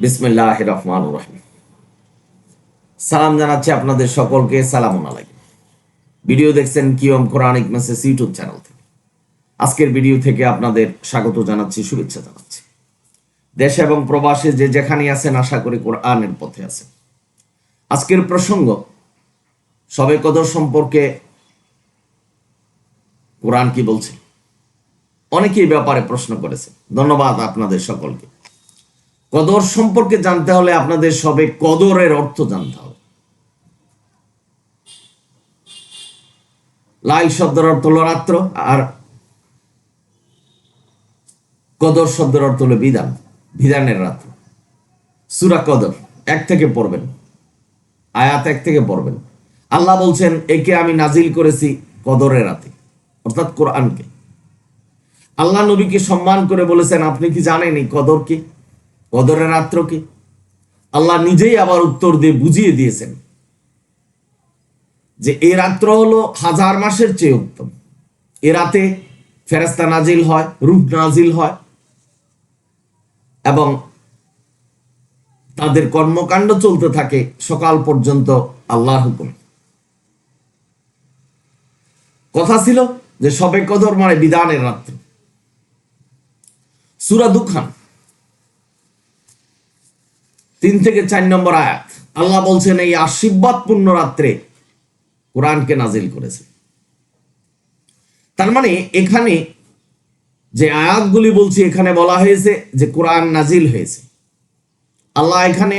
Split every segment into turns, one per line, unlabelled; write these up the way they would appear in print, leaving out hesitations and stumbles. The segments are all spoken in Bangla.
বিসমিল্লাহির রহমানির রহিম। সালাম জানাচ্ছি আপনাদের সকলকে। সালামুন আলাইকুম। ভিডিও দেখছেন কিয়ম কোরআনিক মেসেজ ইউটিউব চ্যানেল থেকে। আজকের ভিডিও থেকে আপনাদের স্বাগত জানাচ্ছি, শুভেচ্ছা জানাচ্ছি। দেশ এবং প্রবাসে যে যেখানে আছেন, আশা করি কোরআনের পথে আছেন। আজকের প্রসঙ্গ শবে কদর সম্পর্কে কোরআন কি বলছে, অনেকেই ব্যাপারে প্রশ্ন করেছে। ধন্যবাদ আপনাদের সকলকে। কদর সম্পর্কে জানতে হলে আপনাদের সবে কদরের অর্থ জানতে হবে। লাই শব্দের অর্থ হলো রাত্র, আর কদর শব্দের অর্থ হলো বিধান, বিধানের রাত্র। সূরা কদর 1 থেকে পড়বেন, আয়াত 1 থেকে পড়বেন। আল্লাহ বলছেন, একে আমি নাজিল করেছি কদরের রাতে, অর্থাৎ কোরআনকে। আল্লাহ নবীকে সম্মান করে বলেছেন, আপনি কি জানেন এই কদর কি, কদরের রাত্র কি? আল্লাহ নিজেই আবার উত্তর দিয়ে বুঝিয়ে দিয়েছেন যে এই রাত্র হলো 1000 মাসের চেয়ে উত্তম। এ রাতে ফেরেশতা নাজিল হয়, রূহ নাজিল হয়, এবং তাদের কর্মকাণ্ড চলতে থাকে সকাল পর্যন্ত আল্লাহর হুকুমে। কথা ছিল যে শবে কদর মানে বিধানের রাত্র। সূরা দুখান 3 থেকে 4 নম্বর আয়াত, আল্লাহ বলছেন এই আশীর্বাদপূর্ণ রাত্রে কোরআনকে নাজিল করেছে। তার মানে এখানে যে আয়াতগুলি বলছি, এখানে বলা হয়েছে যে কোরআন নাজিল হয়েছে। আল্লাহ এখানে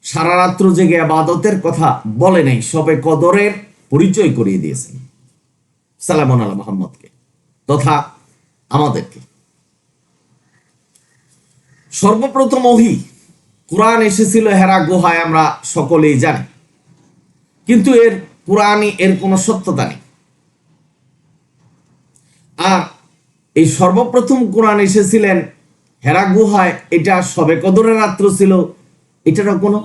সারা রাত্র জেগে ইবাদতের কথা বলে নাই, শবে কদরের পরিচয় করিয়ে দিয়েছেন সালামুন আলা মুহাম্মদকে তথা আমাদেরকে। সর্বপ্রথম ওহী কোরআন এসেছিল হেরা গুহায়, আমরা সকলেই জানি। কিন্তু এর কোনো সত্যতা নেই। আর এই সর্বপ্রথম কোরআন এসেছিলেন হেরা গুহায়, এটা শবে কদরের রাত্র ছিল, এটারও কোনো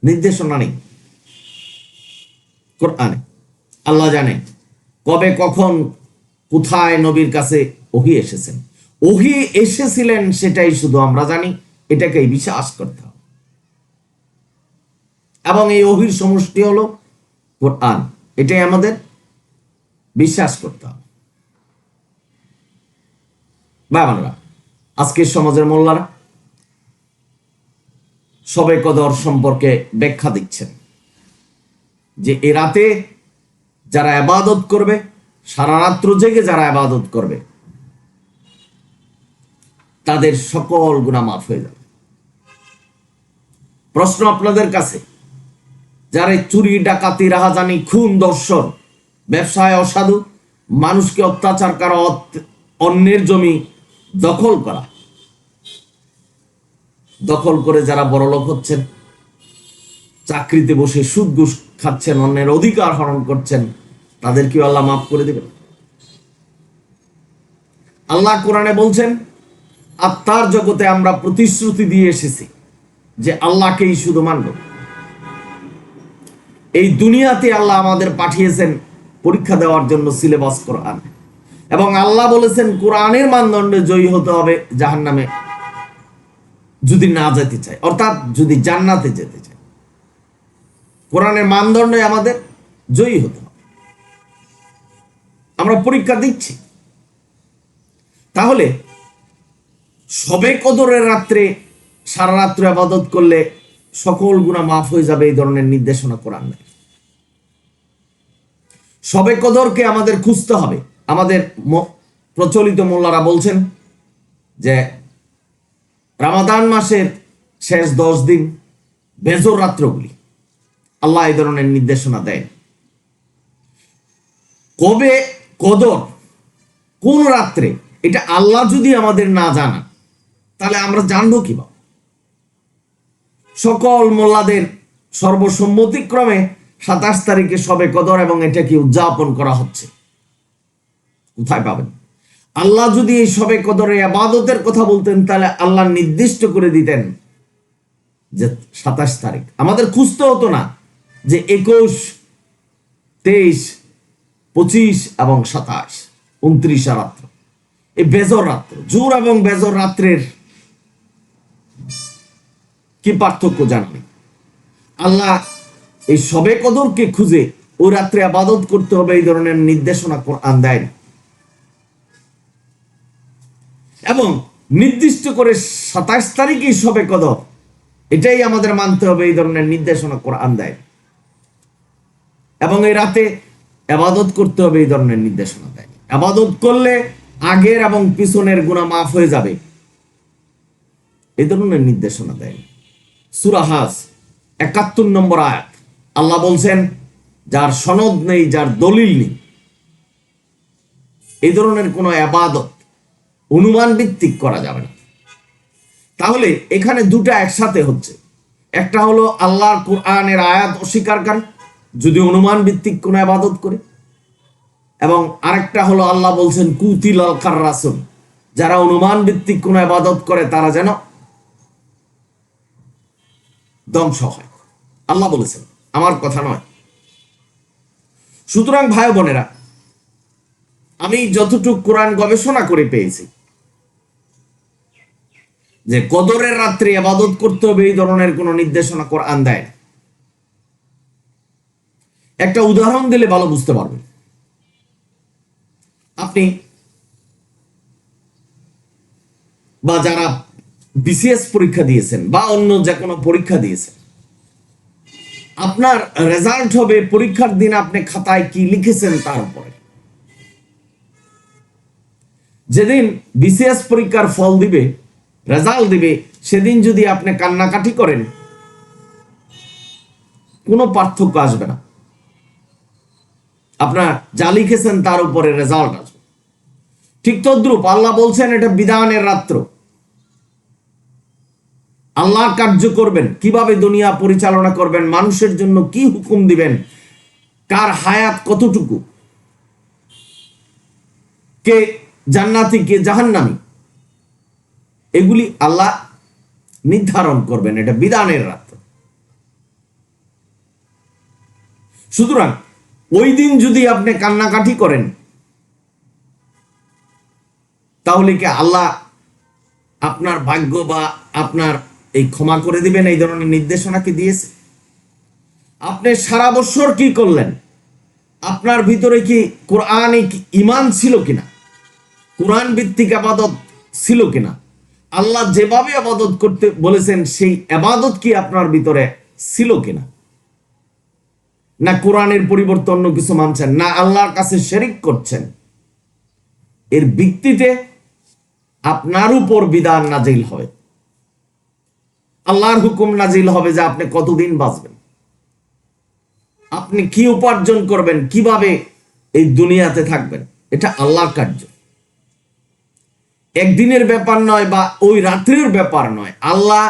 নির্দেশনা নেই কোরআনে। আল্লাহ জানেন কবে, কখন, কোথায় নবীর কাছে ওহী এসেছেন। ওহী এসেছিলেন সেটাই শুধু আমরা জানি, এটাকেই বিশ্বাস করতে হবে। এবং এই ওহীর সমষ্টি হলো কোরআন, এটাই আমাদের বিশ্বাস করতে হবে। বাবানরা, আজকের সমাজের মোল্লারা শবে কদর সম্পর্কে ব্যাখ্যা দিচ্ছেন যে এ রাতে যারা ইবাদত করবে, সারা রাত্র জেগে যারা ইবাদত করবে, তাদের সকল গুনাহ মাফ হয়ে যাবে। প্রশ্ন আপনাদের কাছে, যারা চুরি, ডাকাতি, রাহাজানি, খুন, দর্শন, ব্যবসায় অসাধু, মানুষকে অত্যাচার করা, অন্যের জমি দখল করে যারা বড়লোক হচ্ছেন, চাকরিতে বসে সুদ ঘুষ খাচ্ছেন, অন্যের অধিকার হরণ করছেন, তাদের কি আল্লাহ মাফ করে দেবেন? আল্লাহ কোরআনে বলছেন, আত্মার জগতে আমরা প্রতিশ্রুতি দিয়ে এসেছি যে আল্লাহকেই শুধু মানব। এই দুনিয়াতে আল্লাহ আমাদের পাঠিয়েছেন পরীক্ষা দেওয়ার জন্য সিলেবাস কোরআন, এবং আল্লাহ বলেছেন কোরআনের মানদণ্ডে জয়ী হতে হবে জাহান্নামে যদি না যেতে চায়, অর্থাৎ যদি জান্নাতে যেতে চায়। কোরআনের মানদণ্ডে আমাদের জয়ী হতে হবে। আমরা পরীক্ষা দিচ্ছি। তাহলে শবে কদরের রাত্রে সারা রাত্র ইবাদত করলে সকল গুনাহ মাফ হয়ে যাবে, এই ধরনের নির্দেশনা কোরআন নেই। শবে কদরকে আমাদের খুঁজতে হবে। আমাদের প্রচলিত মোল্লারা বলছেন যে রমাদান মাসের শেষ 10 দিন বেজর রাত্রগুলি আল্লাহ এই ধরনের নির্দেশনা দেয়। কবে কদর, কোন রাত্রে, এটা আল্লাহ যদি আমাদের না জানান তাহলে আমরা জানবো কিভাবে? সকল মোল্লাদের সর্বসম্মতিক্রমে 27 তারিখে শবে কদর, এবং এটা কি উদযাপন করা হচ্ছে। কোথায় পাবেন? আল্লাহ যদি এই শবে কদরে ইবাদতের কথা বলতেন, তাহলে আল্লাহ নির্দিষ্ট করে দিতেন যে 27 তারিখ। আমাদের খুঁজতে হতো না যে 21, 23, 25 এবং 27, 29 রাত্র, এই বেজর রাত্র, জোর এবং বেজর রাত্রের কি পার্থক্য জানবে? আল্লাহ এই শবে কদরকে খুঁজে ওই রাত্রে ইবাদত করতে হবে এই ধরনের নির্দেশনা কোরআন দেয় না, এবং নির্দিষ্ট করে 27 তারিখই শবে কদর এটাই আমাদের মানতে হবে এই ধরনের নির্দেশনা কোরআন দেয়, এবং এই রাতে ইবাদত করতে হবে এই ধরনের নির্দেশনা দেয়। ইবাদত করলে আগের এবং পিছনের গুনাহ মাফ হয়ে যাবে এই ধরনের নির্দেশনা দেয়। সূরা হাজ 71 নম্বর আয়াত আল্লাহ বলছেন, যার সনদ নেই, যার দলিল নেই, এই ধরনের কোনো ইবাদত অনুমান ভিত্তিক করা যাবে না। তাহলে এখানে দুটা একসাথে হচ্ছে, একটা হলো আল্লাহর কোরআনের আয়াত অস্বীকারী যদি অনুমান ভিত্তিক কোনো ইবাদত করে, এবং আরেকটা হলো আল্লাহ বলছেন কুতিলাল কাররাসুন, যারা অনুমান ভিত্তিক কোনো ইবাদত করে তারা যেন ধ্বংস হয়। আল্লাহ বলেছেন, আমার কথা নয়। সুতরাং ভাই বোনেরা, আমি যতটুকু কোরআন গবেষণা করে পেয়েছি যে কদরের রাত্রে ইবাদত করতে হবে এই ধরনের কোন নির্দেশনা কোরআন দেয় না। একটা উদাহরণ দিলে ভালো বুঝতে পারবেন। আপনি বা যারা বিসিএস পরীক্ষা দিয়েছেন বা অন্য যে কোনো পরীক্ষা দিয়েছেন, আপনার রেজাল্ট হবে পরীক্ষার দিন আপনি খাতায় কি লিখেছেন তার উপরে। যেদিন বিসিএস পরীক্ষার ফল দিবে, রেজাল্ট দিবে, সেদিন যদি আপনি কান্নাকাটি করেন কোনো পার্থক্য আসবে না, আপনার যা লিখেছেন তার উপরে রেজাল্ট আসবে। ঠিক তদ্রূপ আল্লাহ বলছেন এটা বিধানের রাত্র, আল্লাহ কার্য করবেন, কিভাবে দুনিয়া পরিচালনা করবেন, মানুষের জন্য কি হুকুম দিবেন, কার হায়াত কতটুকু, কে জান্নাতি কে জাহান্নামী, এগুলি আল্লাহ নির্ধারণ করবেন। এটা বিধানের রাত্র। সুতরাং ওই দিন যদি আপনি কান্নাকাটি করেন তাহলে কি আল্লাহ আপনার ভাগ্য বা আপনার এই ক্ষমা করে দিবেন এই ধরনের নির্দেশনা কি দিয়েছে? আপনি সারা বছর কি করলেন, আপনার ভিতরে কি কোরআনিক ঈমান ছিল কিনা, কোরআন ভিত্তিক ইবাদত ছিল কিনা, আল্লাহ যেভাবে ইবাদত করতে বলেছেন সেই ইবাদত কি আপনার ভিতরে ছিল কিনা, না কোরআনের পরিবর্তে অন্য কিছু মানছেন, না আল্লাহর কাছে শিরক করছেন, এর ভিত্তিতে আপনার উপর বিধান নাজিল হবে, আল্লাহর হুকুম নাজিল হবে যে আপনি কতদিন বাঁচবেন, আপনি কি উপার্জন করবেন, কিভাবে এই দুনিয়াতে থাকবেন। এটা আল্লাহর কার্য, একদিনের ব্যাপার নয় বা ওই রাত্রের ব্যাপার নয়। আল্লাহ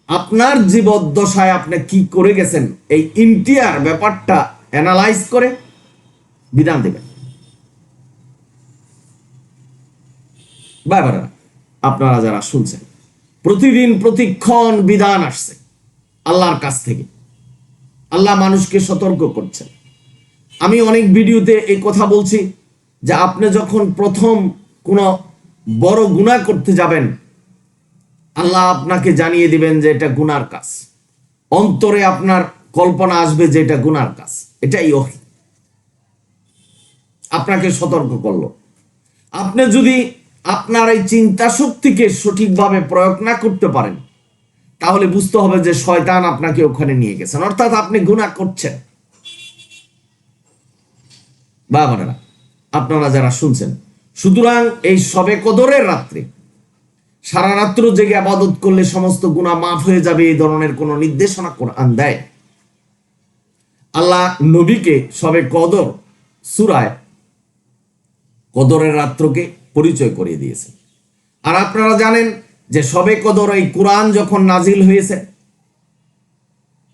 আপনার জীবদ্দশায় আপনি কি করে গেছেন এই ইন্টিয়ার ব্যাপারটা অ্যানালাইজ করে বিধান দেবেন। বাবা, আপনারা যারা শুনছেন, প্রতিদিন প্রতিক্ষণ বিধান আসছে আল্লাহর কাছ থেকে, আল্লাহ মানুষকে সতর্ক করছেন। আমি অনেক ভিডিওতে এই কথা বলছি যে আপনি যখন প্রথম কোনো বড় গুনাহ করতে যাবেন, আল্লাহ আপনাকে জানিয়ে দিবেন যে এটা গুনার কাজ, অন্তরে আপনার কল্পনা আসবে যে এটা গুনার কাজ, এটাই ওহী, আপনাকে সতর্ক করলো। আপনি যদি আপনার এই চিন্তা শক্তিকে সঠিকভাবে প্রয়োগ না করতে পারেন তাহলে বুঝতে হবে যে শয়তান আপনাকে ওখানে নিয়ে গেছেন, অর্থাৎ আপনি গুনাহ করছেন। বাবারা, আপনারা যারা শুনছেন, সুতরাং এই শবে কদরের রাত্রে সারা রাত্র জেগে ইবাদত করলে সমস্ত গুনাহ মাফ হয়ে যাবে এই ধরনের কোন নির্দেশনা কোরআন দেয়। আল্লাহ নবীকে শবে কদর সূরায় কদরের রাত্রকে পরিচয় করিয়ে দিয়েছে। আর আপনারা জানেন যে শবে কদর এই কোরআন যখন নাজিল হয়েছে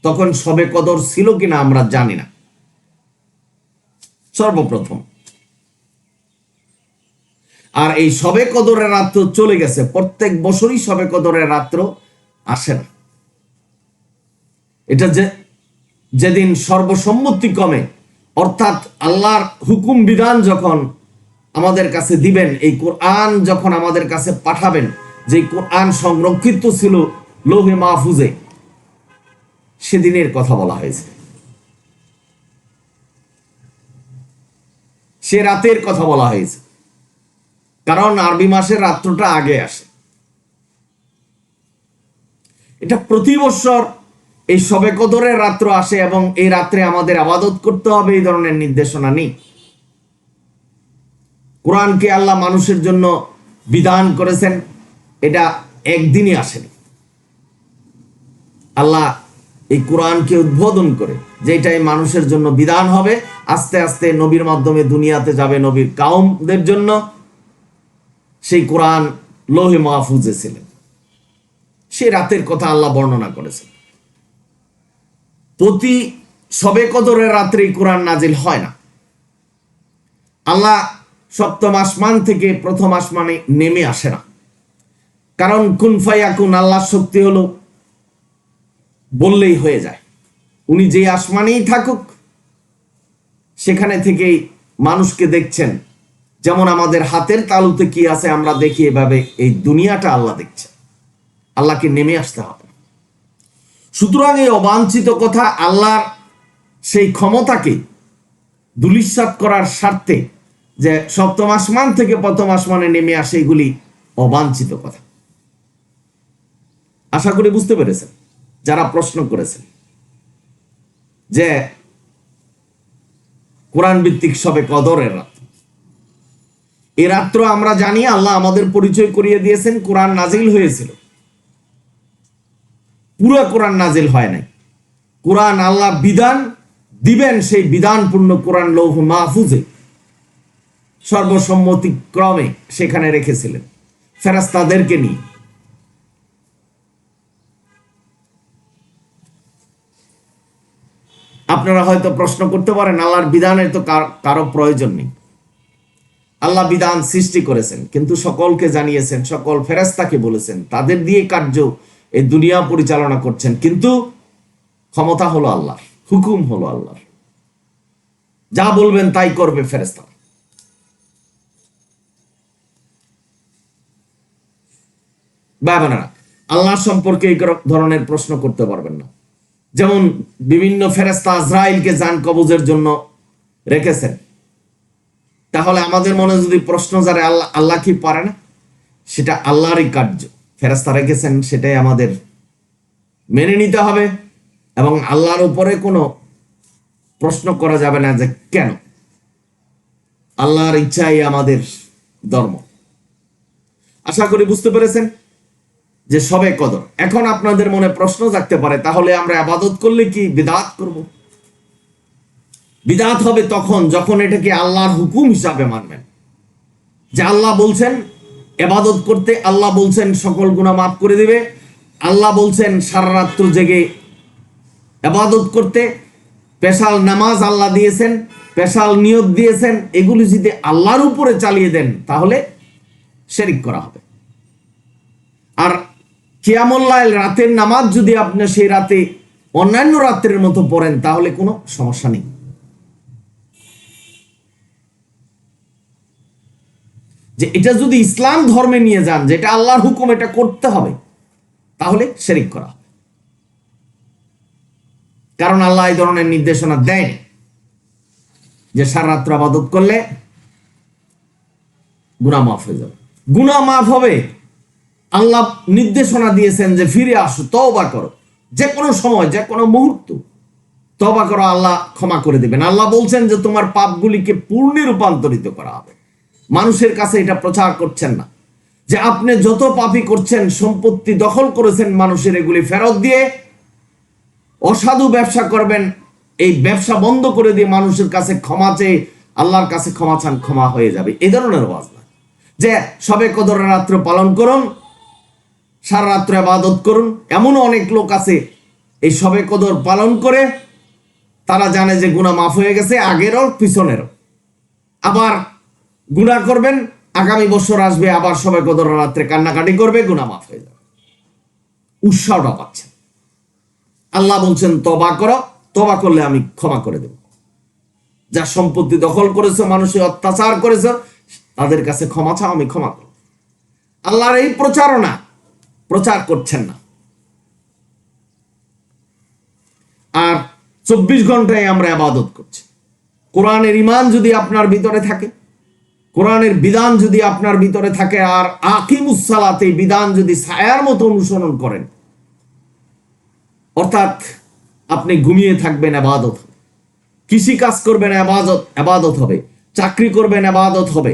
তখন শবে কদর ছিল কিনা আমরা জানি না সর্বপ্রথম। আর এই শবে কদরের রাত্র চলে গেছে, প্রত্যেক বছরই শবে কদরের রাত্র আসে না। এটা যেদিন সর্বসম্মতিক্রমে, অর্থাৎ আল্লাহর হুকুম বিধান যখন আমাদের কাছে দিবেন, এই কোরআন যখন আমাদের কাছে পাঠাবেন, যে কোরআন সংরক্ষিত ছিল লৌহে মাহফুজে সেদিনের কথা বলা হয়েছে, সে রাতের কথা বলা হয়েছে, কারণ আরবি মাসের রাত্রটা আগে আসে। এটা প্রতি বছর এই শবে কদরের রাত্র আসে এবং এই রাত্রে আমাদের ইবাদত করতে হবে, এই ধরনের নির্দেশনা নেই। কোরআনকে আল্লাহ মানুষের জন্য বিধান করেছেন, এটা একদিনই আসেনি। আল্লাহ এই কোরআনকে উদ্বোধন করে যে এটাই মানুষের জন্য বিধান হবে, আস্তে আস্তে নবীর মাধ্যমে দুনিয়াতে যাবে নবীর কাউমদের জন্য, সেই কোরআন লৌহে মাহফুজে ছিলেন, সেই রাতের কথা আল্লাহ বর্ণনা করেছেন। প্রতি শবে কদরের রাত্রে কোরআন নাজিল হয় না। আল্লাহ সপ্তম আসমান থেকে প্রথম আসমানে নেমে আসে না, কারণ কুন ফায়াকুন, আল্লাহর শক্তি হলো বললেই হয়ে যায়। উনি যে আসমানেই থাকুক সেখানে থেকেই মানুষকে দেখছেন, যেমন আমাদের হাতের তালুতে কি আছে আমরা দেখি, এভাবে এই দুনিয়াটা আল্লাহ দেখছেন। আল্লাহকে নেমে আসতে হবে। সুতরাং এই অবাঞ্ছিত কথা আল্লাহর সেই ক্ষমতাকে ধূলিসাৎ করার স্বার্থে যে সপ্তম আসমান থেকে প্রথম আসমানে নেমে আসে, এগুলি অবাঞ্ছিত কথা। আশা করি বুঝতে পেরেছেন যারা প্রশ্ন করেছেন যে কোরআন ভিত্তিক শবে কদরের রাত। এই রাত্র আমরা জানি আল্লাহ আমাদের পরিচয় করিয়ে দিয়েছেন, কোরআন নাজিল হয়েছিল, পুরো কোরআন নাজিল হয় নাই। কোরআন আল্লাহ বিধান দিবেন, সেই বিধানপূর্ণ কোরআন লৌহ মাহফুজে সর্বসম্মতিক্রমে সেখানে রেখেছিলেন ফেরেশতাদেরকে নিয়ে। আপনারা হয়তো প্রশ্ন করতে পারেন, আল্লাহর বিধানের তো কারো প্রয়োজন নেই। আল্লাহ বিধান সৃষ্টি করেছেন, কিন্তু সকলকে জানিয়েছেন, সকল ফেরেশতাকে বলেছেন, তাদের দিয়ে কার্য এই দুনিয়া পরিচালনা করছেন, কিন্তু ক্ষমতা হলো আল্লাহর, হুকুম হলো আল্লাহর, যা বলবেন তাই করবে ফেরেশতা। ভাইবোনেরা, আল্লাহ সম্পর্কে এই ধরনের প্রশ্ন করতে পারবেন না। যেমন বিভিন্ন ফেরেশতা আজরাইলকে জান কবজের জন্য রেখেছেন, তাহলে আমাদের মনে যদি প্রশ্ন জাগে আল্লাহ কি পারে না? সেটা আল্লাহরই কার্য, ফেরেশতা রেখেছেন, সেটাই আমাদের মেনে নিতে হবে এবং আল্লাহর উপরে কোনো প্রশ্ন করা যাবে না যে কেন। আল্লাহর ইচ্ছাই আমাদের ধর্ম। আশা করি বুঝতে পেরেছেন যে শবে কদর। এখন আপনাদের মনে প্রশ্ন জাগতে পারে, তাহলে আমরা ইবাদত করলে কি বিদআত করব? বিদআত হবে তখন যখন এটাকে আল্লাহর হুকুম হিসাবে মানবেন, যে আল্লাহ বলছেন ইবাদত করতে, আল্লাহ বলছেন সকল গুনাহ মাফ করে দিবে, আল্লাহ বলছেন সারা রাত্র জেগে ইবাদত করতে, স্পেশাল নামাজ আল্লাহ দিয়েছেন, স্পেশাল নিয়ত দিয়েছেন, এগুলি যদি আল্লাহর উপরে চালিয়ে দেন তাহলে শিরক করা হবে। আর কিয়ামুল লাইল, রাতের নামাজ যদি আপনি সেই রাতে অন্যান্য রাত্রের মতো পড়েন তাহলে কোনো সমস্যা নেই। যে এটা যদি ইসলাম ধর্মে নিয়ে যান, যে এটা আল্লাহর হুকুম, এটা করতে হবে, তাহলে শিরক করা হবে। কারণ আল্লাহ এই ধরনের নির্দেশনা দেয়নি যে সারা রাত্র ইবাদত করলে গুনাহ মাফ হয়ে যাবে। গুনাহ মাফ হবে, আল্লাহ নির্দেশনা দিয়েছেন যে ফিরে আসো, তওবা করো, যে কোনো সময়, যে কোনো মুহূর্ত তওবা করো, আল্লাহ ক্ষমা করে দিবেন। আল্লাহ বলছেন যে তোমার পাপগুলিকে পূর্ণে রূপান্তরিত করা হবে। মানুষের কাছে এটা প্রচার করছেন না যে আপনি যত পাপই করছেন, সম্পত্তি দখল করেছেন মানুষের, এগুলি ফেরত দিয়ে অসাধু ব্যবসা করবেন, এই ব্যবসা বন্ধ করে দিয়ে মানুষের কাছে ক্ষমা চেয়ে আল্লাহর কাছে ক্ষমা চান, ক্ষমা হয়ে যাবে, এই ধরনের ওয়াজ না। যে শবে কদরের রাত্র পালন করুন, সারা রাত্র ইবাদত করুন। এমন অনেক লোক আছে এই শবে কদর পালন করে তারা জানে যে গুনাহ মাফ হয়ে গেছে, আগেরও পিছনেরও, আবার গুনাহ করবেন, আগামী বছর আসবে আবার শবে কদর রাত্রে কান্নাকাটি করবে, গুনাহ মাফ হয়ে যাবে, উৎসাহটা পাচ্ছে। আল্লাহ বলছেন তওবা করো, তওবা করলে আমি ক্ষমা করে দেব। যা সম্পত্তি দখল করেছো, মানুষের অত্যাচার করেছো, তাদের কাছে ক্ষমা চাও, আমি ক্ষমা করব। আল্লাহর এই প্রচারণা প্রচার করছেন না, 24 ঘন্টায় আমরা ইবাদত করছি। কোরআনের ঈমান যদি আপনার ভিতরে থাকে, কোরআনের বিধান যদি আপনার ভিতরে থাকে, আর আকিমুস সালাত এই বিধান যদি ছায়ার মতো অনুসরণ করেন, অর্থাৎ আপনি ঘুমিয়ে থাকবেন ইবাদত হবে, কৃষি কাজ করবেন ইবাদত হবে, চাকরি করবেন ইবাদত হবে,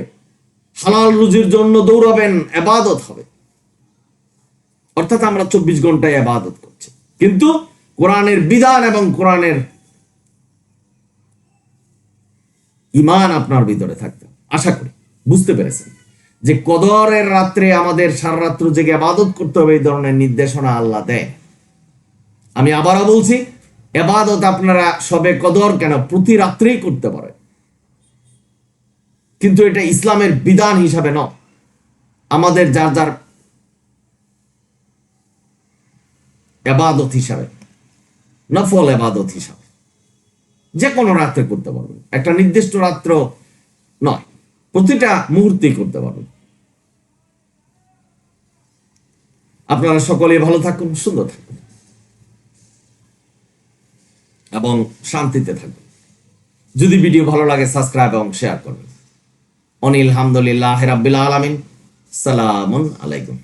হালাল রুজির জন্য দৌড়াবেন ইবাদত হবে। অর্থাৎ আমরা 24 ঘন্টায় ইবাদত করছি, কিন্তু কোরআনের বিধান এবং কোরআনের ঈমান আপনার ভিতরে থাকতে। আশা করি বুঝতে পেরেছেন যে কদরের রাত্রে আমাদের সারা রাত্র জেগে ইবাদত করতে হবে, এই ধরনের নির্দেশনা আল্লাহ দেয়। আমি আবারও বলছি, ইবাদত আপনারা সবে কদর কেন প্রতি রাত্রেই করতে পারেন, কিন্তু এটা ইসলামের বিধান হিসাবে নয়। আমাদের যার যার ইবাদত হিসাবে, নফল ইবাদত হিসাবে যে কোনো রাত্রে করতে পারবেন, একটা নির্দিষ্ট রাত্র নয়, প্রতিটা মুহূর্তেই করতে পারবেন। আপনারা সকলেই ভালো থাকুন, সুন্দর থাকুন এবং শান্তিতে থাকুন। যদি ভিডিও ভালো লাগে সাবস্ক্রাইব এবং শেয়ার করবেন। অনিল হামদুলিল্লাহ রাব্বিল আলামিন। সালামুন আলাইকুম।